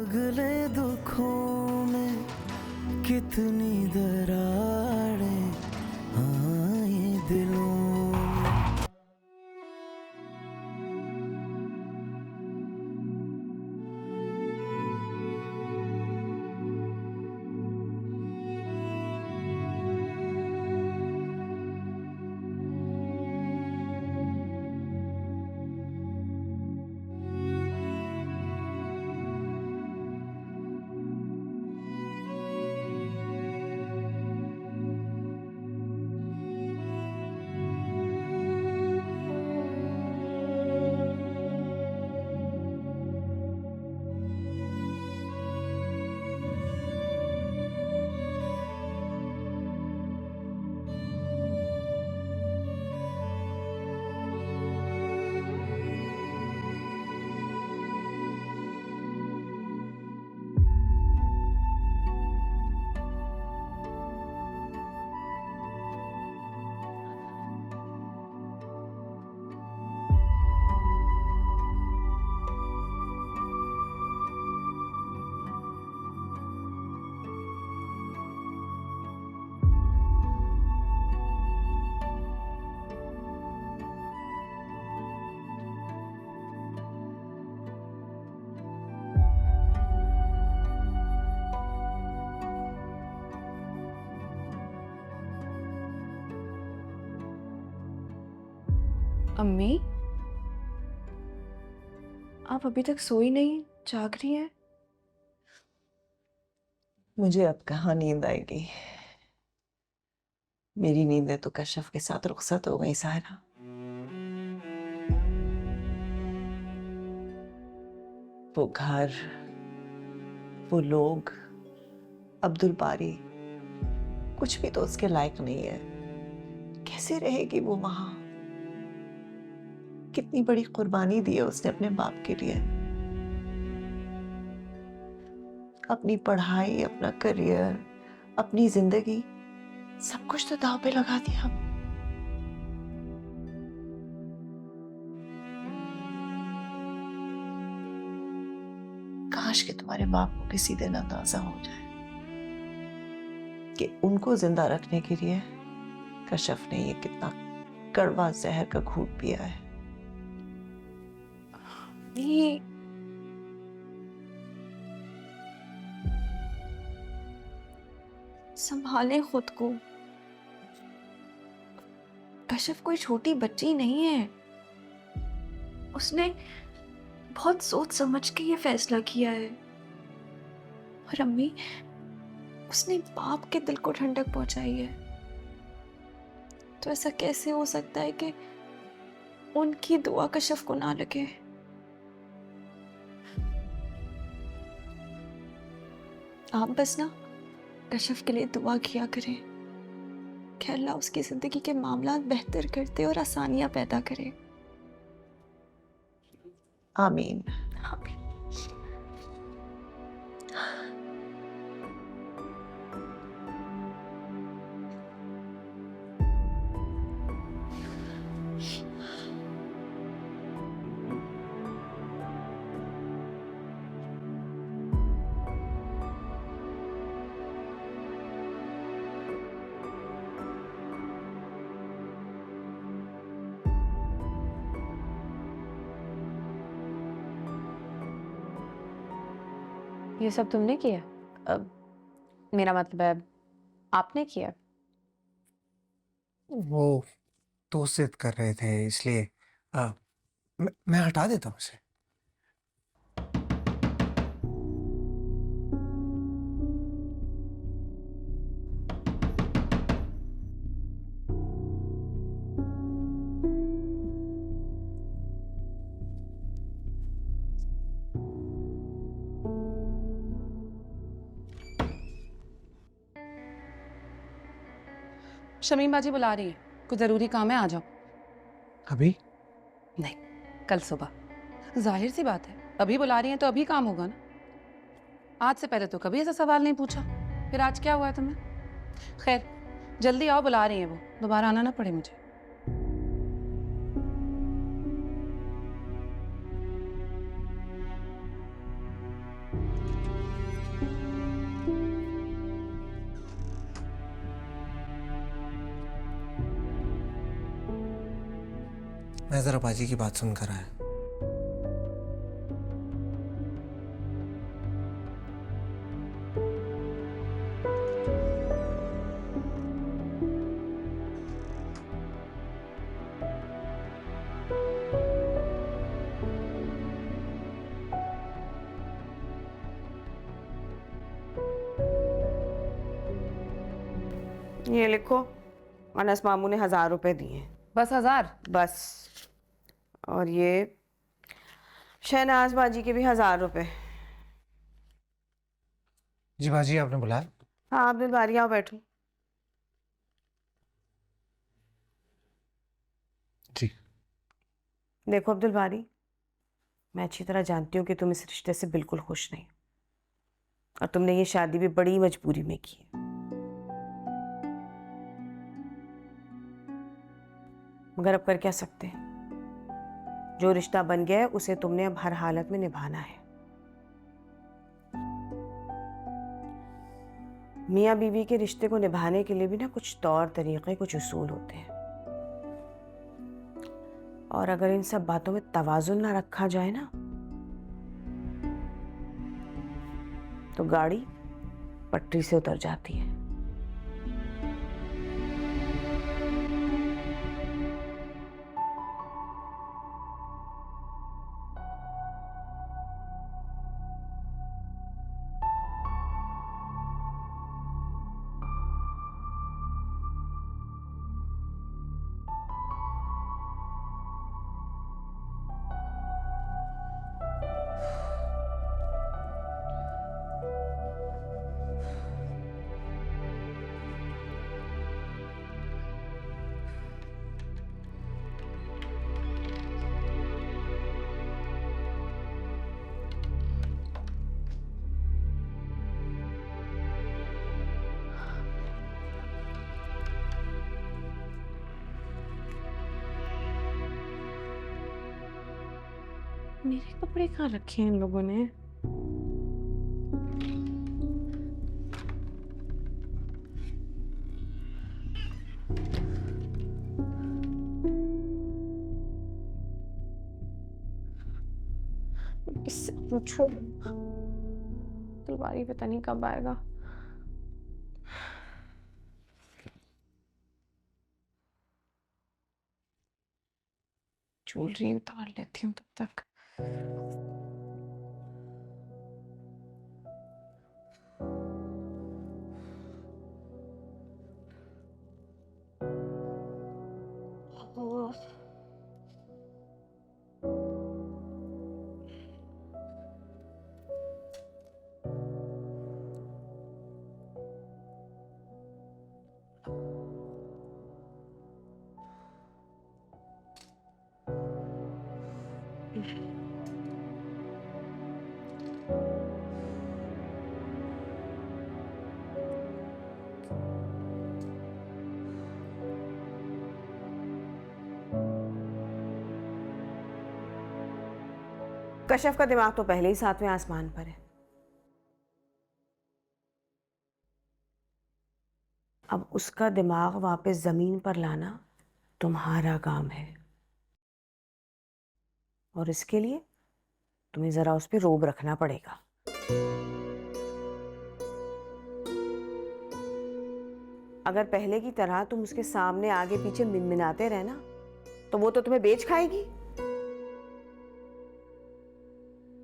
अगले दुखों में कितनी दरारें आए दिलों में। अम्मी, आप अभी तक सोई नहीं, जाग रही हैं? मुझे अब कहाँ नींद आएगी। मेरी नींदें तो कश्यप के साथ रुखसत हो गई सायरा। वो घर, वो लोग, अब्दुल बारी, कुछ भी तो उसके लायक नहीं है। कैसे रहेगी वो वहां? कितनी बड़ी कुर्बानी दी है उसने अपने बाप के लिए। अपनी पढ़ाई, अपना करियर, अपनी जिंदगी, सब कुछ तो दांव पे लगा दिया। काश कि तुम्हारे बाप को किसी दिन अंदाजा हो जाए कि उनको जिंदा रखने के लिए कश्यप ने ये कितना कड़वा जहर का घूंट पिया है। ये संभालें खुद को। कश्यप कोई छोटी बच्ची नहीं है। उसने बहुत सोच समझ के ये फैसला किया है। और अम्मी, उसने बाप के दिल को ठंडक पहुंचाई है। तो ऐसा कैसे हो सकता है कि उनकी दुआ कश्यप को ना लगे? आप बस ना कश्यप के लिए दुआ किया करें कि अल्लाह उसकी जिंदगी के मामलात बेहतर करते और आसानियां पैदा करे। आमीन। ये सब तुमने किया? अब मेरा मतलब है आपने किया? वो दोस्त जिद कर रहे थे इसलिए मैं हटा देता हूँ उसे। शमीम बाजी बुला रही है, कुछ जरूरी काम है, आ जाओ। अभी? नहीं, कल सुबह। जाहिर सी बात है, अभी बुला रही हैं तो अभी काम होगा ना। आज से पहले तो कभी ऐसा सवाल नहीं पूछा, फिर आज क्या हुआ है तुम्हें? खैर, जल्दी आओ, बुला रही हैं वो, दोबारा आना ना पड़े मुझे। मैं जरा बाजी की बात सुनकर आया। ये लिखो, अनस मामू ने 1000 रुपए दिए। बस 1000? बस। और ये शहनाज बाजी के भी 1000 रुपए। जी बाजी, आपने बुलाया? हाँ अब्दुल बारी, आओ बैठो। जी। देखो अब्दुल बारी, मैं अच्छी तरह जानती हूँ कि तुम इस रिश्ते से बिल्कुल खुश नहीं, और तुमने ये शादी भी बड़ी मजबूरी में की है। मगर अब कर क्या सकते हैं? जो रिश्ता बन गया है उसे तुमने अब हर हालत में निभाना है। मियाँ बीवी के रिश्ते को निभाने के लिए भी ना कुछ तौर तरीके, कुछ उसूल होते हैं, और अगर इन सब बातों में तवाजुन ना रखा जाए ना, तो गाड़ी पटरी से उतर जाती है। मेरे कपड़े कहाँ रखे हैं इन लोगों ने? किससे पूछूं? तलवारी पता नहीं कब आएगा। ज्वेलरी उतार लेती हूँ तब तक। कशफ का दिमाग तो पहले ही 7वें आसमान पर है। अब उसका दिमाग वापस जमीन पर लाना तुम्हारा काम है, और इसके लिए तुम्हें जरा उस पर रोब रखना पड़ेगा। अगर पहले की तरह तुम उसके सामने आगे पीछे मिनमिनाते रहना, तो वो तो तुम्हें बेच खाएगी।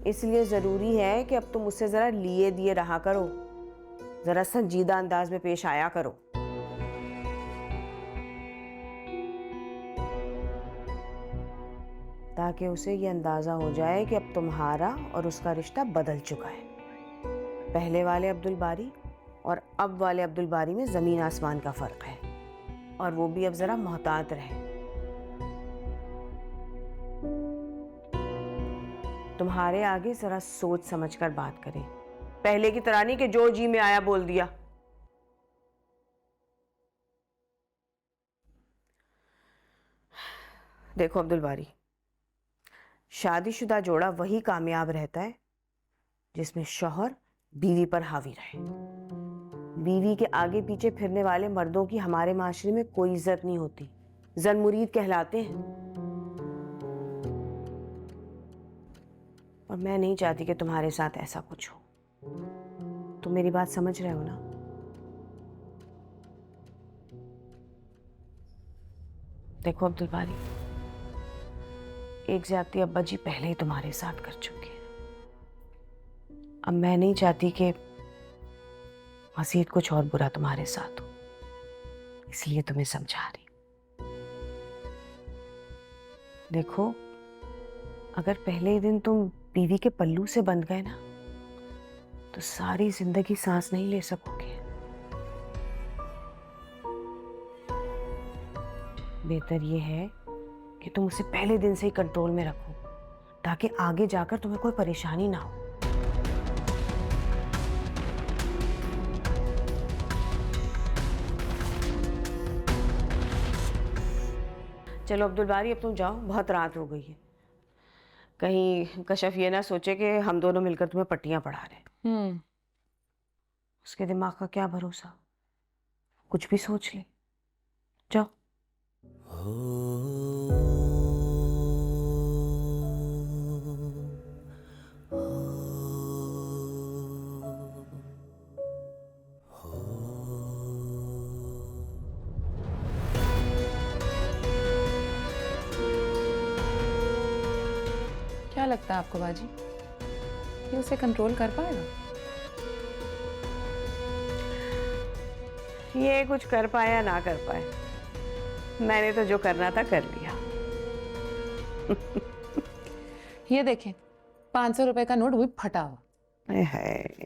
इसलिए जरूरी है कि अब तुम उससे जरा लिए दिए रहा करो, जरा संजीदा अंदाज में पेश आया करो। ताकि उसे ये अंदाजा हो जाए कि अब तुम्हारा और उसका रिश्ता बदल चुका है। पहले वाले अब्दुल बारी और अब वाले अब्दुल बारी में जमीन आसमान का फर्क है, और वो भी अब जरा मोहतात रहे। तुम्हारे आगे जरा सोच समझकर बात करें, पहले की तरह नहीं कि जो जी में आया बोल दिया। देखो अब्दुल बारी, शादीशुदा जोड़ा वही कामयाब रहता है जिसमें शौहर बीवी पर हावी रहे। बीवी के आगे पीछे फिरने वाले मर्दों की हमारे माशरे में कोई इज्जत नहीं होती, जन मुरीद कहलाते हैं। मैं नहीं चाहती कि तुम्हारे साथ ऐसा कुछ हो। तुम मेरी बात समझ रहे हो ना? देखो अब्दुल बारी, एक ज्यादती अब्बा जी पहले ही तुम्हारे साथ कर चुके हैं। अब मैं नहीं चाहती कि मजीद कुछ और बुरा तुम्हारे साथ हो, इसलिए तुम्हें समझा रही। देखो, अगर पहले ही दिन तुम बीवी के पल्लू से बंध गए ना, तो सारी जिंदगी सांस नहीं ले सकोगे। बेहतर ये है कि तुम उसे पहले दिन से ही कंट्रोल में रखो, ताकि आगे जाकर तुम्हें कोई परेशानी ना हो। चलो अब्दुल बारी, अब तुम जाओ, बहुत रात हो गई है। कहीं कशफ ये ना सोचे कि हम दोनों मिलकर तुम्हें पट्टियां पढ़ा रहे हैं। उसके दिमाग का क्या भरोसा, कुछ भी सोच ले। जाओ। क्या लगता है आपको बाजी, ये उसे कंट्रोल कर पाएगा? ये कुछ कर पाए या ना कर पाए, मैंने तो जो करना था कर लिया। ये देखें, 500 रुपए का नोट, वो भी फटा हुआ। है।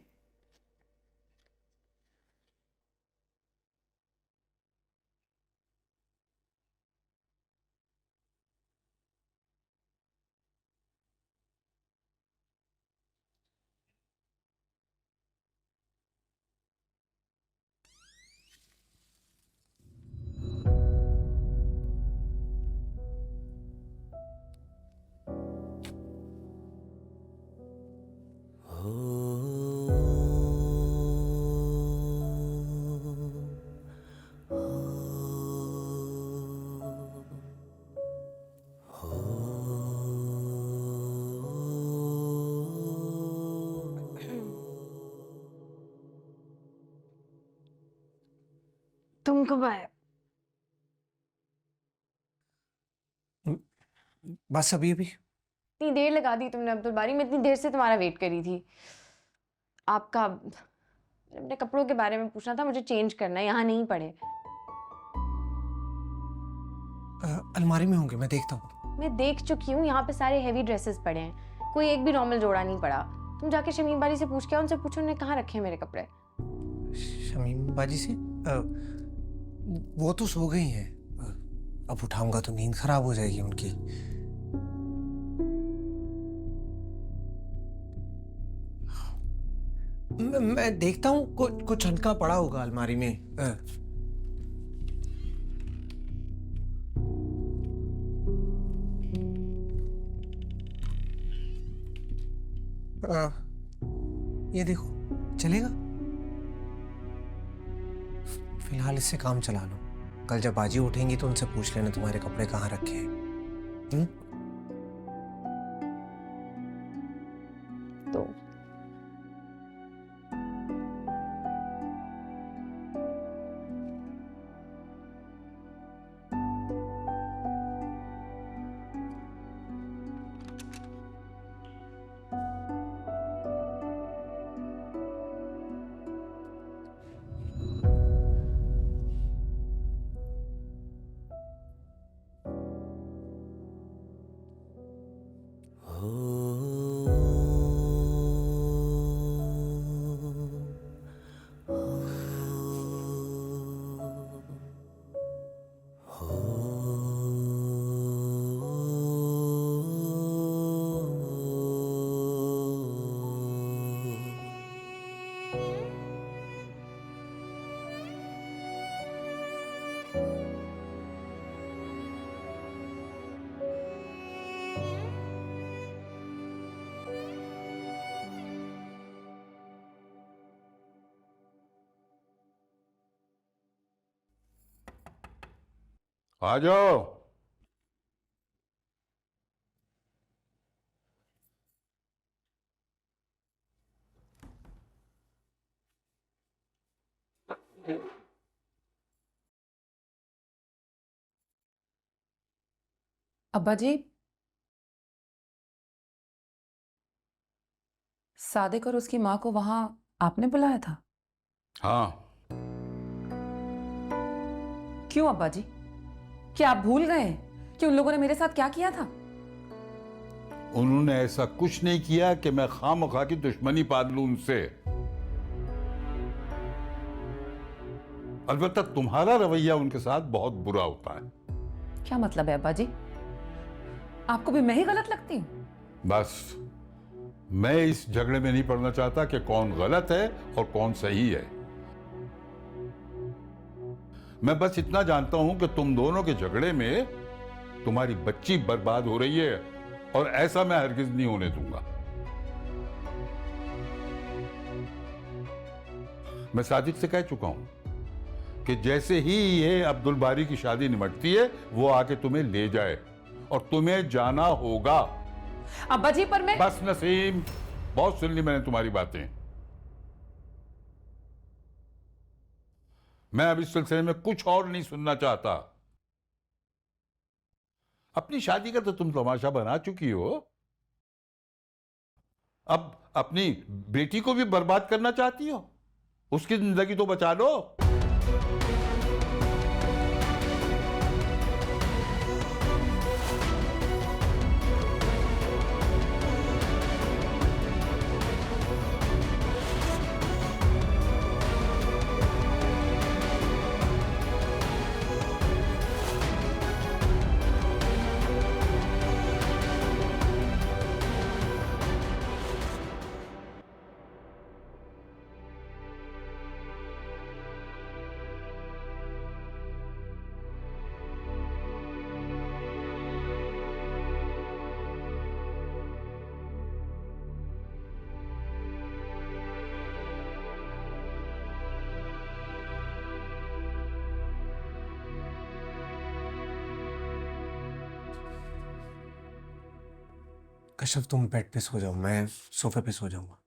तुम कब आए? बस अभी अभी। इतनी देर लगा दी तुमने अब्दुल बारी, मैं इतनी देर से तुम्हारा वेट करी थी। आपका अपने कपड़ों के बारे में पूछना था, मुझे चेंज करना है, यहाँ नहीं पड़े। अलमारी में होंगे, मैं देखता हूँ। मैं देख चुकी हूँ, यहाँ पे सारे हेवी ड्रेसेस पड़े हैं, कोई एक भी नॉर्मल जोड़ा नहीं पड़ा। तुम जाके शमीम बारी से पूछ के आओ, उनसे पूछो उन्होंने कहाँ रखे हैं मेरे कपड़े। शमीम बाजी से वो तो सो गई हैं। अब उठाऊंगा तो नींद खराब हो जाएगी उनकी। मैं देखता हूँ, कुछ हल्का पड़ा होगा अलमारी में। ये देखो, चलेगा? फिलहाल इससे काम चला लो, कल जब बाजी उठेंगी तो उनसे पूछ लेना तुम्हारे कपड़े कहाँ रखे हैं। तो आ जाओ। अब्बा जी, सादिक और उसकी माँ को वहां आपने बुलाया था? हाँ। क्यों अब्बा जी? क्या आप भूल गए कि उन लोगों ने मेरे साथ क्या किया था? उन्होंने ऐसा कुछ नहीं किया कि मैं खामखा की दुश्मनी पाल लूं उनसे। अलबत्ता तुम्हारा रवैया उनके साथ बहुत बुरा होता है। क्या मतलब है अब्बा जी? आपको भी मैं ही गलत लगती हूँ? बस मैं इस झगड़े में नहीं पड़ना चाहता कि कौन गलत है और कौन सही है। मैं बस इतना जानता हूं कि तुम दोनों के झगड़े में तुम्हारी बच्ची बर्बाद हो रही है और ऐसा मैं हरगिज नहीं होने दूंगा। मैं सादिक से कह चुका हूं कि जैसे ही ये अब्दुल बारी की शादी निमटती है वो आके तुम्हें ले जाए और तुम्हें जाना होगा। अब्बा जी पर मैं बस नसीम, बहुत सुन ली मैंने तुम्हारी बातें। मैं अब इस सिलसिले में कुछ और नहीं सुनना चाहता। अपनी शादी का तो तुम तमाशा बना चुकी हो, अब अपनी बेटी को भी बर्बाद करना चाहती हो? उसकी जिंदगी तो बचा लो। कश्यप तुम बेड पे सो जाओ, मैं सोफे पे सो जाऊंगा।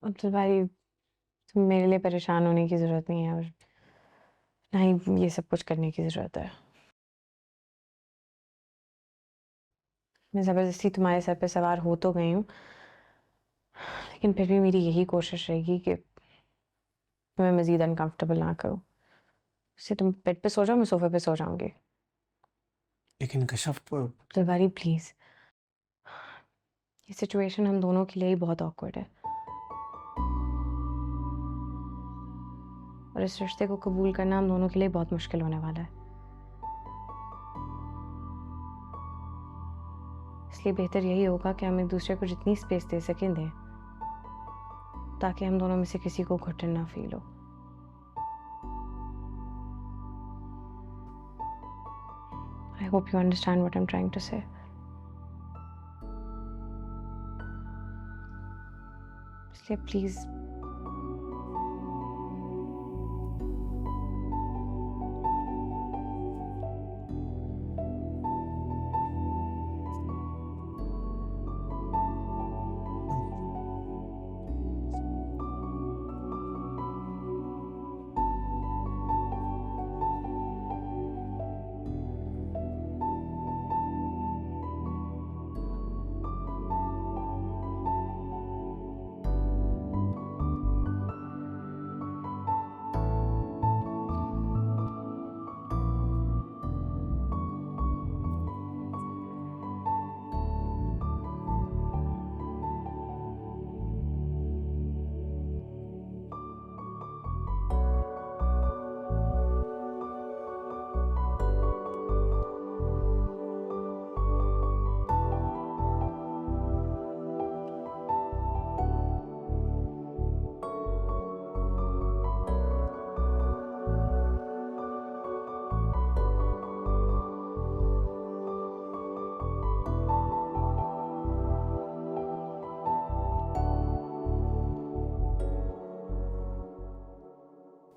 अब्दुल बारी, तुम मेरे लिए परेशान होने की ज़रूरत नहीं है और ना ही ये सब कुछ करने की ज़रूरत है। मैं ज़बरदस्ती तुम्हारे सर पे सवार हो तो गई हूँ, लेकिन फिर भी मेरी यही कोशिश रहेगी कि तुम्हें मज़ीद अनकंफर्टेबल ना करूँ। इससे तुम बेड पे सो जाओ, मैं सोफे पे सो जाऊंगी। लेकिन कश्यप अब्दुल बारी प्लीज़, ये सिचुएशन हम दोनों के लिए ही बहुत ऑकवर्ड है और इस रिश्ते को कबूल करना हम दोनों के लिए बहुत मुश्किल होने वाला है। इसलिए बेहतर यही होगा कि हम एक दूसरे को जितनी स्पेस दे सकें दें, ताकि हम दोनों में से किसी को घुटन ना फील हो। I hope you understand what I'm trying to say. इसलिए प्लीज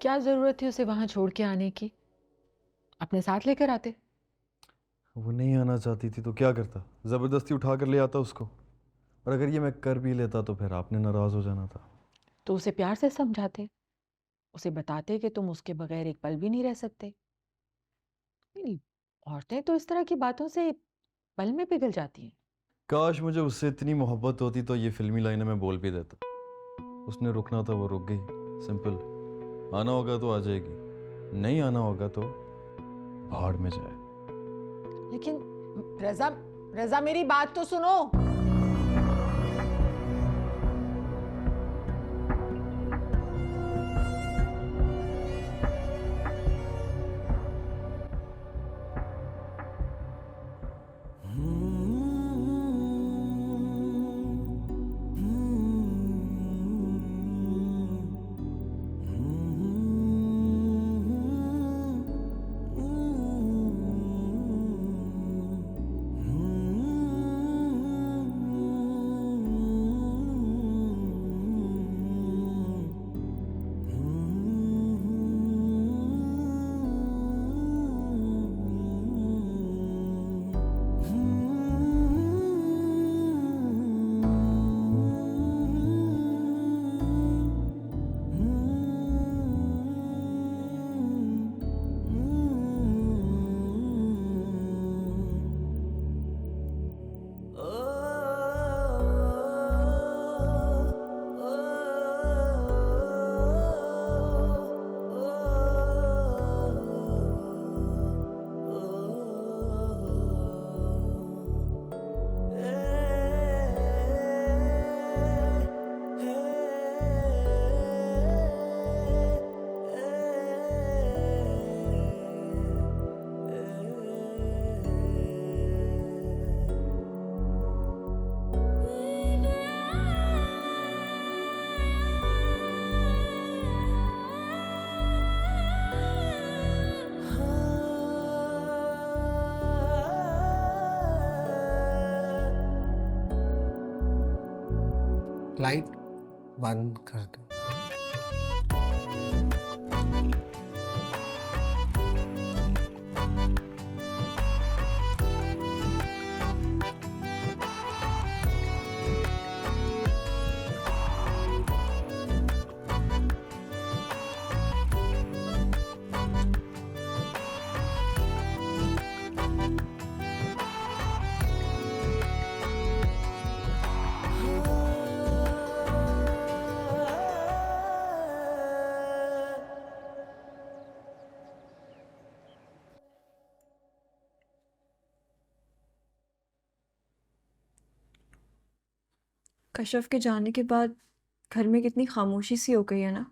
क्या जरूरत थी उसे वहां छोड़ के आने की? अपने साथ लेकर आते। वो नहीं आना चाहती थी तो क्या करता, ज़बरदस्ती उठा कर ले आता उसको। और अगर ये मैं कर भी लेता तो फिर आपने नाराज़ हो जाना था। तो उसे प्यार से समझाते, उसे बताते कि तुम उसके बगैर एक पल भी नहीं रह सकते। नहीं, औरतें तो इस तरह की बातों से पल में पिघल जाती हैं। काश मुझे उससे इतनी मोहब्बत होती तो ये फिल्मी लाइनें मैं बोल भी देता। उसने रुकना था, वो रुक गई। सिंपल। आना होगा तो आ जाएगी, नहीं आना होगा तो भाड़ में जाए। लेकिन रजा, रजा मेरी बात तो सुनो। लाइट बंद कर दो। कश्यप के जाने के बाद घर में कितनी खामोशी सी हो गई है ना।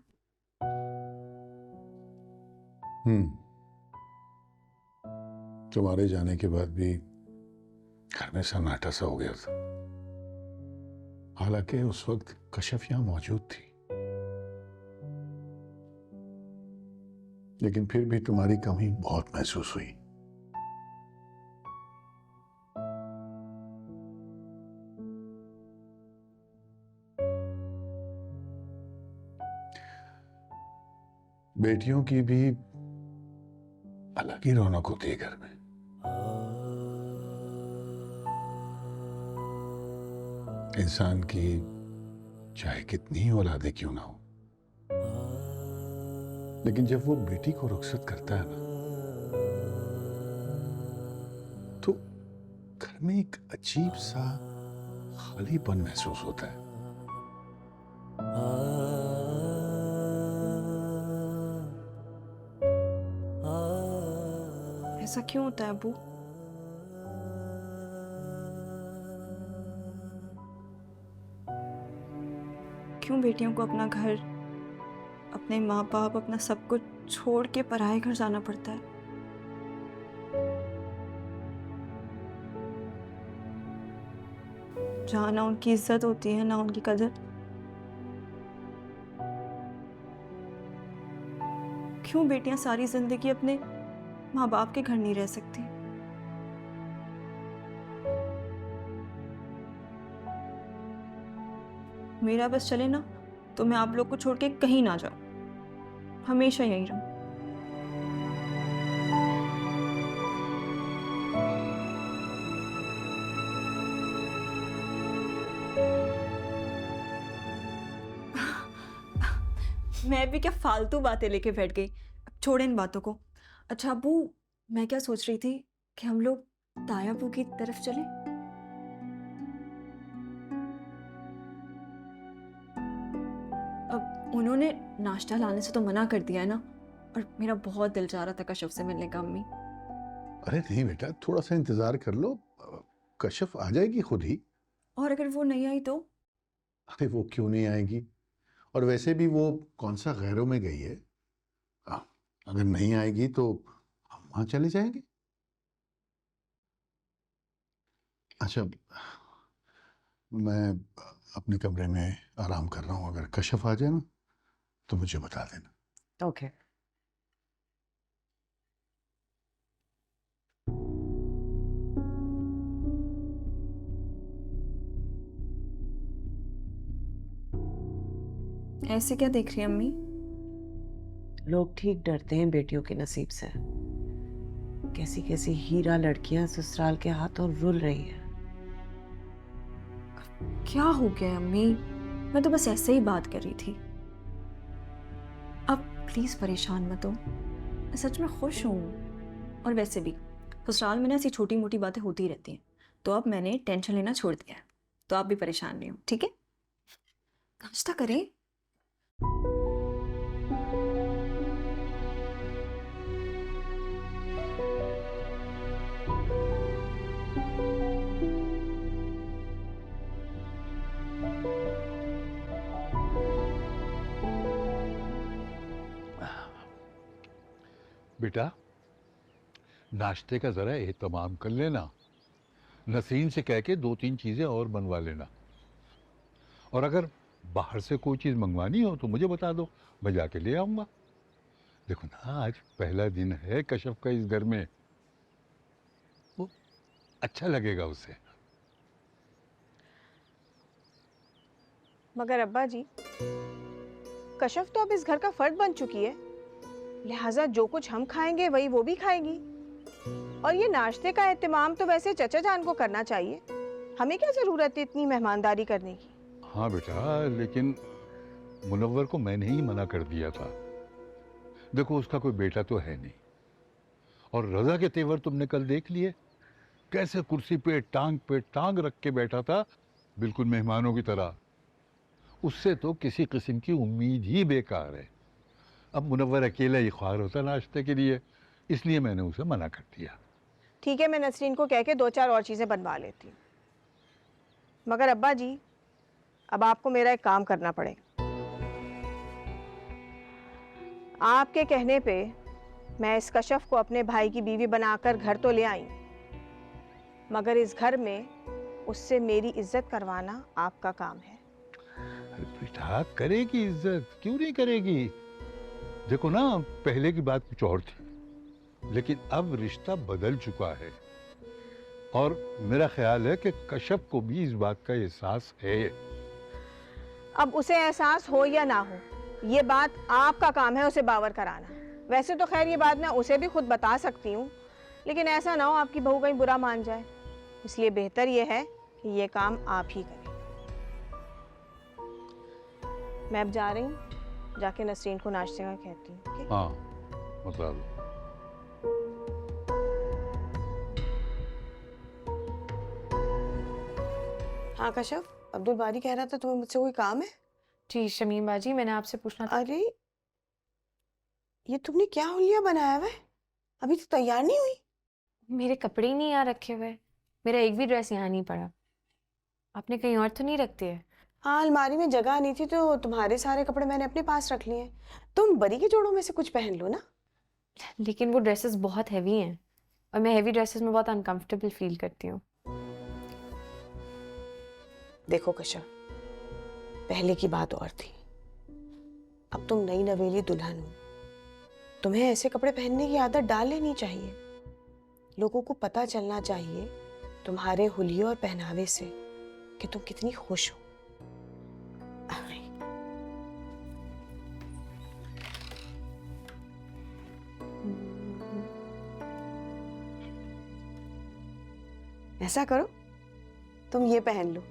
तुम्हारे जाने के बाद भी घर में सन्नाटा सा हो गया था। हालांकि उस वक्त कश्यप यहां मौजूद थी, लेकिन फिर भी तुम्हारी कमी बहुत महसूस हुई। बेटियों की भी अलग ही रौनक होती है घर में। इंसान की चाहे कितनी ही औलादे क्यों ना हो, लेकिन जब वो बेटी को रुखसत करता है ना, तो घर में एक अजीब सा खालीपन महसूस होता है। ऐसा क्यों होता है अबू? क्यों बेटियों को अपना घर, अपने माँ बाप, अपना सब कुछ छोड़ के पराए घर जाना पड़ता है? जहाँ ना उनकी इज्जत होती है ना उनकी कदर। क्यों बेटियां सारी जिंदगी अपने माँ बाप के घर नहीं रह सकती? मेरा बस चले ना तो मैं आप लोग को छोड़ के कहीं ना जाऊं, हमेशा यहीं रहूं। मैं भी क्या फालतू बातें लेके बैठ गई। अब छोड़ इन बातों को। अच्छा अबू, मैं क्या सोच रही थी कि हम लोग ताया अबू की तरफ चलें। अब उन्होंने नाश्ता लाने से तो मना कर दिया है ना, और मेरा बहुत दिल चाह रहा था कश्यप से मिलने का अम्मी। अरे नहीं बेटा, थोड़ा सा इंतजार कर लो, कश्यप आ जाएगी खुद ही। और अगर वो नहीं आई तो? अरे वो क्यों नहीं आएगी, और वैसे भी वो कौन सा गैरों में गई है। अगर नहीं आएगी तो हम वहां चले जाएंगे। अच्छा, मैं अपने कमरे में आराम कर रहा हूँ, अगर कश्यप आ जाए ना तो मुझे बता देना। ओके। ऐसे क्या देख रही है अम्मी? लोग ठीक डरते हैं बेटियों के नसीब से। कैसी कैसी हीरा लड़कियां ससुराल के हाथों रुल रही हैं। क्या हो गया अम्मी? मैं तो बस ऐसे ही बात कर रही थी। अब प्लीज परेशान मत हो, मैं सच में खुश हूँ। और वैसे भी ससुराल में ना ऐसी छोटी मोटी बातें होती रहती हैं, तो अब मैंने टेंशन लेना छोड़ दिया है। तो आप भी परेशान नहीं हो, ठीक है? नाश्ता करें। बेटा, नाश्ते का जरा एहतमाम कर लेना। नसीन से कह के 2-3 चीजें और बनवा लेना। और अगर बाहर से कोई चीज मंगवानी हो तो मुझे बता दो, मैं जाके ले आऊंगा। देखो ना, आज पहला दिन है कश्यप का इस घर में, वो अच्छा लगेगा उसे। मगर अब्बा जी, कश्यप तो अब इस घर का फर्द बन चुकी है, लिहाजा जो कुछ हम खाएंगे वही वो भी खाएगी। और ये नाश्ते का एहतमाम तो वैसे चचा जान को करना चाहिए, हमें क्या जरूरत है इतनी मेहमानदारी करने की। हाँ बेटा, लेकिन मुनव्वर को मैंने ही मना कर दिया था। देखो, उसका कोई बेटा तो है नहीं, और रजा के तेवर तुमने कल देख लिए, कैसे कुर्सी पे टांग रख के बैठा था, बिल्कुल मेहमानों की तरह। उससे तो किसी किस्म की उम्मीद ही बेकार है। अब मुनव्वर अकेला ही ख्वार होता नाश्ते के लिए, इसलिए मैंने उसे मना कर दिया। ठीक है, मैं नसरीन को कह के 2-4 और चीजें बनवा लेती हूँ। मगर अब्बा जी, अब आपको मेरा एक काम करना पड़ेगा। आपके कहने पे मैं इस कश्यप को अपने भाई की बीवी बनाकर घर तो ले आई, मगर इस घर में उससे मेरी इज्जत करवाना आपका काम है। अरे बेटा, करेगी इज्जत, क्यों नहीं करेगी। देखो ना, पहले की बात कुछ और थी, लेकिन अब रिश्ता बदल चुका है। और मेरा ख्याल है कि कश्यप को भी इस बात का एहसास है। अब उसे एहसास हो या ना हो, ये बात आपका काम है उसे बावर कराना। वैसे तो खैर ये बात मैं उसे भी खुद बता सकती हूँ, लेकिन ऐसा ना हो आपकी बहू कहीं बुरा मान जाए, इसलिए बेहतर ये है कि ये काम आप ही करें। मैं अब जा रही हूँ, जाके नसरीन को नाश्ते का कहती हूँ। ठीक? हाँ, बता दो। हाँ कश्यप, अब्दुल बारी कह रहा था तुम्हें मुझसे कोई काम है। जी शमीम बाजी, मैंने आपसे पूछना था। अरे ये तुमने क्या हुलिया बनाया हुआ है, अभी तो तैयार नहीं हुई। मेरे कपड़े ही नहीं यहाँ रखे हुए, मेरा एक भी ड्रेस यहाँ नहीं पड़ा। आपने कहीं और तो नहीं रखते है? हाँ, अलमारी में जगह नहीं थी तो तुम्हारे सारे कपड़े मैंने अपने पास रख लिए। तुम बरी के जोड़ों में से कुछ पहन लो ना। लेकिन वो ड्रेसेस बहुत हैवी हैं और मैं हैवी ड्रेसेस में बहुत अनकंफर्टेबल फील करती हूँ। देखो कश्यप, पहले की बात और थी, अब तुम नई नवेली दुल्हन हो, तुम्हें ऐसे कपड़े पहनने की आदत डाल लेनी चाहिए। लोगों को पता चलना चाहिए तुम्हारे हुलिये और पहनावे से कि तुम कितनी खुश हो। ऐसा करो, तुम ये पहन लो,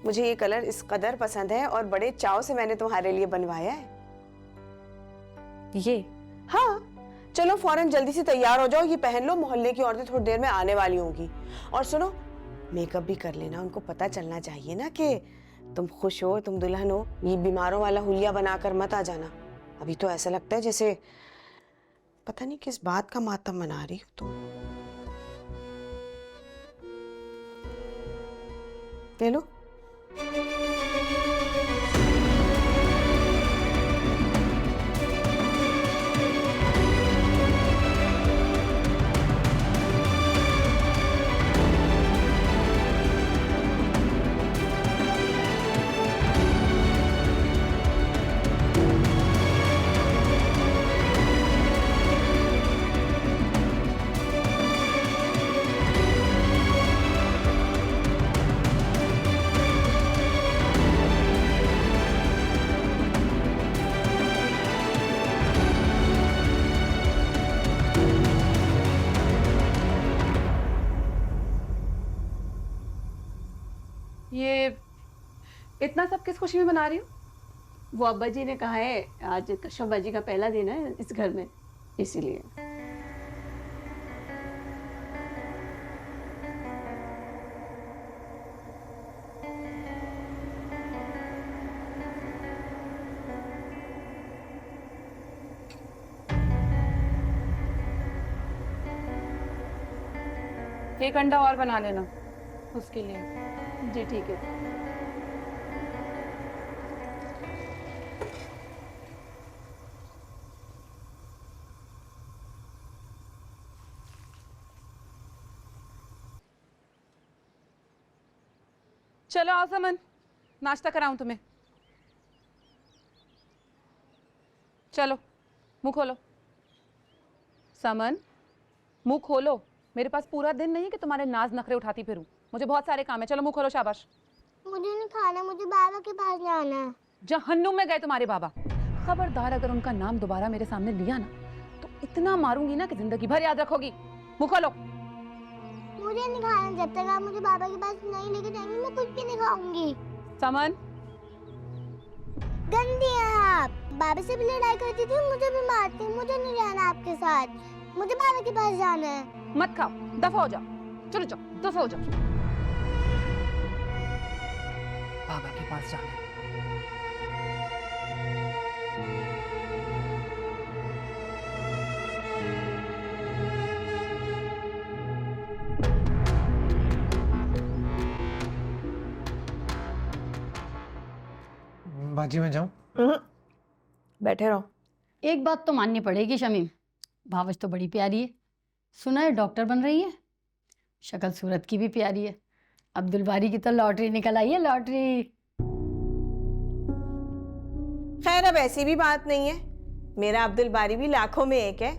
मुझे ये कलर इस कदर पसंद है और बड़े चाव से मैंने तुम्हारे लिए बनवाया है। ये? हाँ, चलो फौरन जल्दी से तैयार हो जाओ, ये पहन लो, मोहल्ले की औरतें थोड़ी देर में आने वाली होंगी। और सुनो, मेकअप भी कर लेना, उनको पता चलना चाहिए ना कि तुम खुश हो, तुम दुल्हन हो। ये बीमारों वाला हुलिया बनाकर मत आ जाना। अभी तो ऐसा लगता है जैसे पता नहीं किस बात का मातम मना रही हो तुम। ले लो। ये इतना सब किस खुशी में मना रही हो? वो अब्बा जी ने कहा है आज कश्यप बाजी का पहला दिन है इस घर में, इसीलिए। एक अंडा और बना लेना उसके लिए। जी ठीक है। चलो आओ समन, नाश्ता कराऊं तुम्हें। चलो मुंह खोलो। समन मुंह खोलो, मेरे पास पूरा दिन नहीं है कि तुम्हारे नाज नखरे उठाती फिरूं। मुझे बहुत सारे काम है। चलो मुंह खोलो, शाबाश। मुझे नहीं खाना, मुझे बाबा के पास जाना है। जहन्नुम में गए तुम्हारे बाबा। खबरदार अगर उनका नाम दोबारा मेरे सामने लिया ना तो इतना मारूंगी ना कि जिंदगी भर याद रखोगी। मुंह खोलो। मुझे नहीं खाना, जब तक आप मुझे बाबा के पास नहीं लेके जाएंगे मैं कुछ भी नहीं खाऊंगी। समन गंदी हैं आप, बाबा से भी लड़ाई करती थी, मुझे भी मारती। मुझे नहीं जाना आपके साथ, मुझे बाबा के पास जाना है। मत खाओ, दफा हो जाओ। चलो जाओ, दफा हो जाओ। बाबा के पास जाना है। बाजी में जाऊं? बैठे रहो। एक बात तो माननी पड़ेगी शमीम, भावच तो बड़ी प्यारी है। सुना है डॉक्टर बन रही है, शक्ल सूरत की भी प्यारी है। अब्दुल बारी की तो लॉटरी निकल आई है, लॉटरी। खैर अब ऐसी भी बात नहीं है, मेरा अब्दुल बारी भी लाखों में एक है।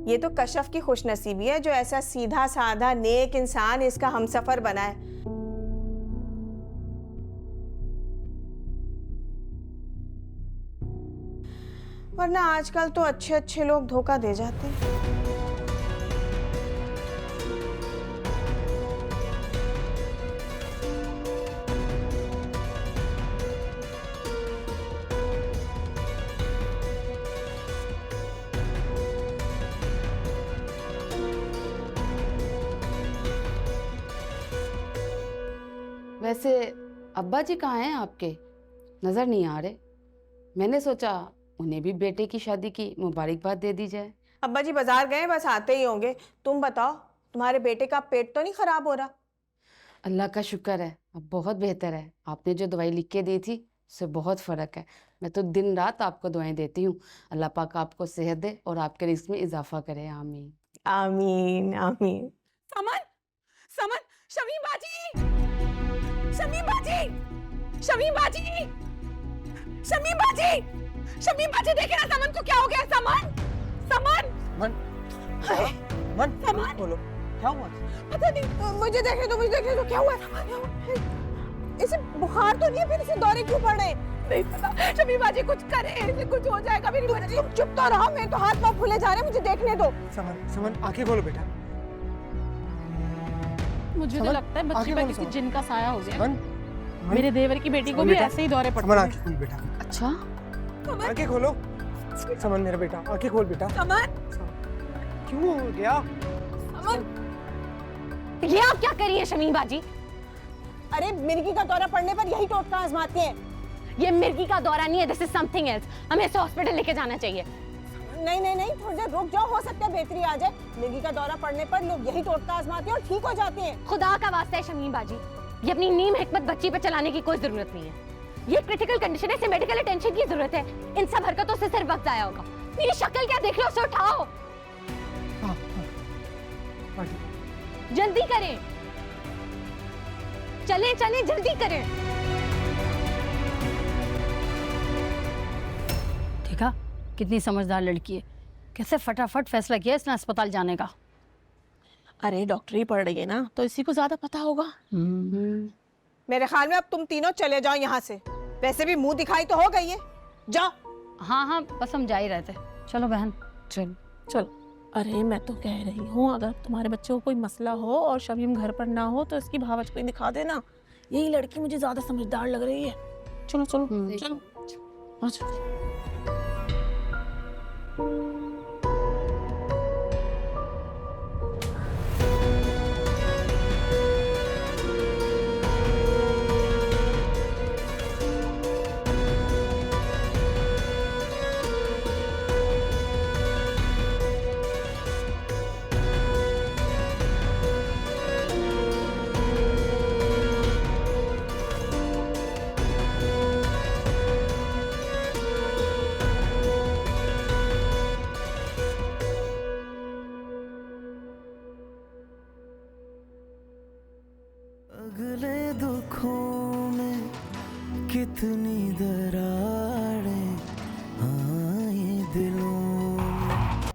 ये तो कशफ की खुशनसीबी है जो ऐसा सीधा साधा नेक इंसान इसका हमसफर बना है। वरना आजकल तो अच्छे अच्छे लोग धोखा दे जाते हैं। वैसे अब्बा जी कहाँ हैं आपके? नजर नहीं आ रहे। मैंने सोचा उन्हें भी बेटे की शादी की मुबारकबाद दे दी जाए। अब्बा जी बाजार गए, बस आते ही होंगे। तुम बताओ, तुम्हारे बेटे का पेट तो नहीं खराब हो रहा? अल्लाह का शुक्र है, अब बहुत बेहतर है। आपने जो दवाई लिख के दी थी उससे बहुत फ़र्क है। मैं तो दिन रात आपको दवाएं देती हूँ। अल्लाह पाक आपको सेहत दे और आपके रिस्क में इजाफा करे। आमीन आमीन आमीन। समन, समन, शमीम बाजी, शमीम बाजी, शमीम बाजी, शमीम बाजी, शमीम बाजी, देखे ना समन को क्या हो गया? समन, समन, समन, बोलो क्या हुआ? पता नहीं, मुझे देखने दो, मुझे देखने दो, क्या हुआ? इसे बुखार तो नहीं है, फिर इसे दौरे क्यों पड़ रहे? नहीं पता। शमीम बाजी कुछ करे, इसे कुछ हो जाएगा मेरी बच्ची। चुप तो रहो, मेरे तो हाथ पाँव फूले जा रहे हैं, मुझे देखने दो। समन, समन आंखें खोलो बेटा। मुझे तो लगता है बच्ची पर किसी जिन का साया हो गया। समन मेरे देवर की बेटी को भी ऐसे ही दौरे पड़ते समन हैं। आंखें खोल बेटा, अच्छा आंखें खोलो। समन मेरा बेटा, आंखें खोल बेटा। समन, क्यों हो गया? ये आप क्या करिए शमीम बाजी? अरे मिर्गी का दौरा पड़ने पर यही टोटका आजमाते हैं। ये मिर्गी का दौरा नहीं है, दिस इज समथिंग एल्स। हमें इसे हॉस्पिटल लेके जाना चाहिए। नहीं नहीं नहीं, थोड़ी देर रुक जाओ, हो सकता है बेहतरी आ जाए। मिर्गी का दौरा पड़ने पर लोग यही टोटका आजमाते हैं और ठीक हो जाते हैं। खुदा का वास्ता है शमीम बाजी, ये अपनी नीम हिकमत बच्ची पे चलाने की कोई जरूरत नहीं है। ये क्रिटिकल कंडीशन है, इसे मेडिकल अटेंशन की जरूरत है। इन सब हरकतों से सिर्फ वक्त जाया होगा। मेरी शक्ल क्या देख लो, उसे उठाओ, जल्दी करें, चलें चलें, जल्दी करें। देखा कितनी समझदार लड़की है, कैसे फटाफट फैसला किया इसने अस्पताल जाने का। अरे डॉक्टरी पढ़ रही है ना, तो इसी को ज्यादा पता होगा। मेरे ख्याल में अब तुम तीनों चले जाओ यहाँ से। वैसे भी मुंह दिखाई तो हो गई है, जाओ। हाँ हाँ, बस हम जा ही रहे थे। चलो बहन चल चल। अरे मैं तो कह रही हूँ, अगर तुम्हारे बच्चे को कोई मसला हो और शमीम घर पर ना हो तो इसकी भावच को ही दिखा देना। यही लड़की मुझे ज्यादा समझदार लग रही है। चलो चलो चलो, अच्छा। अगले दुखों में कितनी दरारें आए दिलों